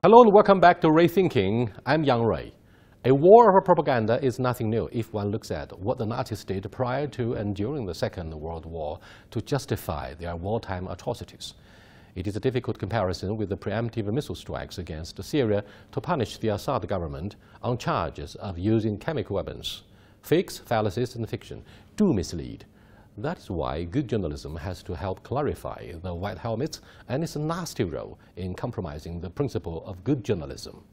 Hello and welcome back to RuiThinking. I'm Yang Rui. A war of propaganda is nothing new if one looks at what the Nazis did prior to and during the Second World War to justify their wartime atrocities. It is a difficult comparison with the preemptive missile strikes against Syria to punish the Assad government on charges of using chemical weapons. Fakes, fallacies, and fiction do mislead. That is why good journalism has to help clarify the white helmets and its nasty role in compromising the principle of good journalism.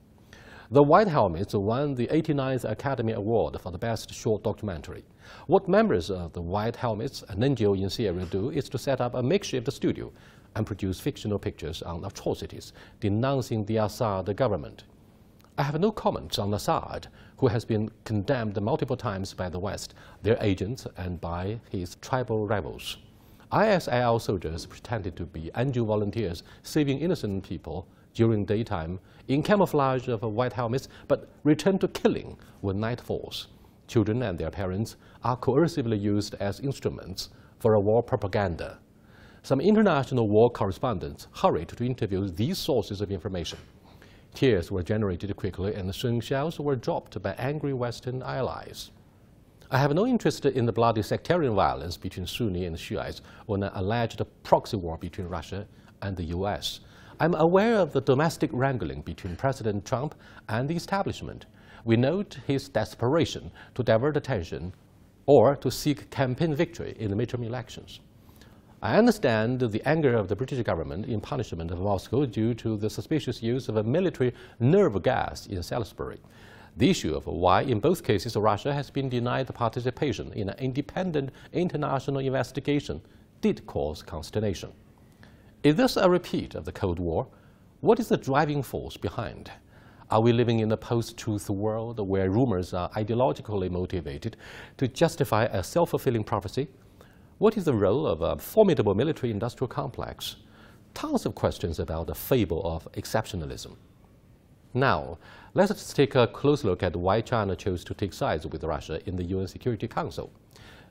The White Helmets won the 89th Academy Award for the Best Short Documentary. What members of the White Helmets, an NGO in Syria, do is to set up a makeshift studio and produce fictional pictures on atrocities denouncing the Assad government. I have no comments on Assad, who has been condemned multiple times by the West, their agents, and by his tribal rivals. ISIL soldiers pretended to be NGO volunteers saving innocent people during daytime in camouflage of white helmets, but return to killing when night falls. Children and their parents are coercively used as instruments for a war propaganda. Some international war correspondents hurried to interview these sources of information. Tears were generated quickly and swing shells were dropped by angry Western allies. I have no interest in the bloody sectarian violence between Sunni and Shiites or an alleged proxy war between Russia and the US. I'm aware of the domestic wrangling between President Trump and the establishment. We note his desperation to divert attention or to seek campaign victory in the midterm elections. I understand the anger of the British government in punishment of Moscow due to the suspicious use of a military nerve gas in Salisbury. The issue of why, in both cases, Russia has been denied participation in an independent international investigation did cause consternation. Is this a repeat of the Cold War? What is the driving force behind? Are we living in a post-truth world where rumors are ideologically motivated to justify a self-fulfilling prophecy? What is the role of a formidable military-industrial complex? Tons of questions about the fable of exceptionalism. Now, let's take a close look at why China chose to take sides with Russia in the UN Security Council.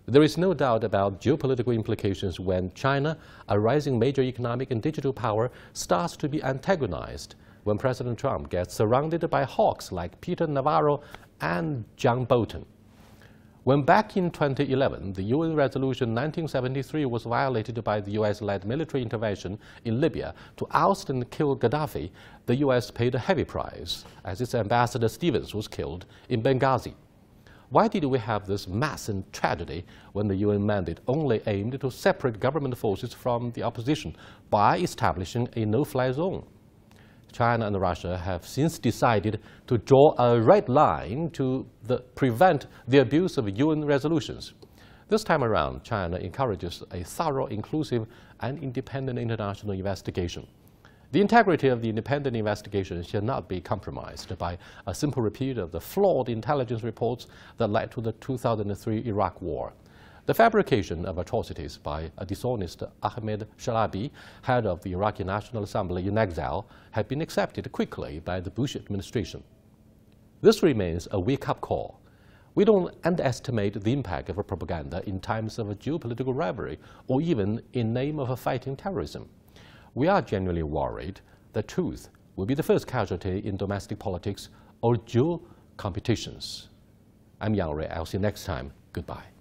There is no doubt about geopolitical implications when China, a rising major economic and digital power, starts to be antagonized when President Trump gets surrounded by hawks like Peter Navarro and John Bolton. When back in 2011, the UN Resolution 1973 was violated by the US-led military intervention in Libya to oust and kill Gaddafi, the US paid a heavy price as its ambassador Stevens was killed in Benghazi. Why did we have this mass and tragedy when the UN mandate only aimed to separate government forces from the opposition by establishing a no-fly zone? China and Russia have since decided to draw a red line to prevent the abuse of UN resolutions. This time around, China encourages a thorough, inclusive, and independent international investigation. The integrity of the independent investigation shall not be compromised by a simple repeat of the flawed intelligence reports that led to the 2003 Iraq War. The fabrication of atrocities by a dishonest Ahmed Shalabi, head of the Iraqi National Assembly in exile, had been accepted quickly by the Bush administration. This remains a wake-up call. We don't underestimate the impact of propaganda in times of a geopolitical rivalry or even in name of fighting terrorism. We are genuinely worried that truth will be the first casualty in domestic politics or dual competitions. I'm Yang Rui. I'll see you next time. Goodbye.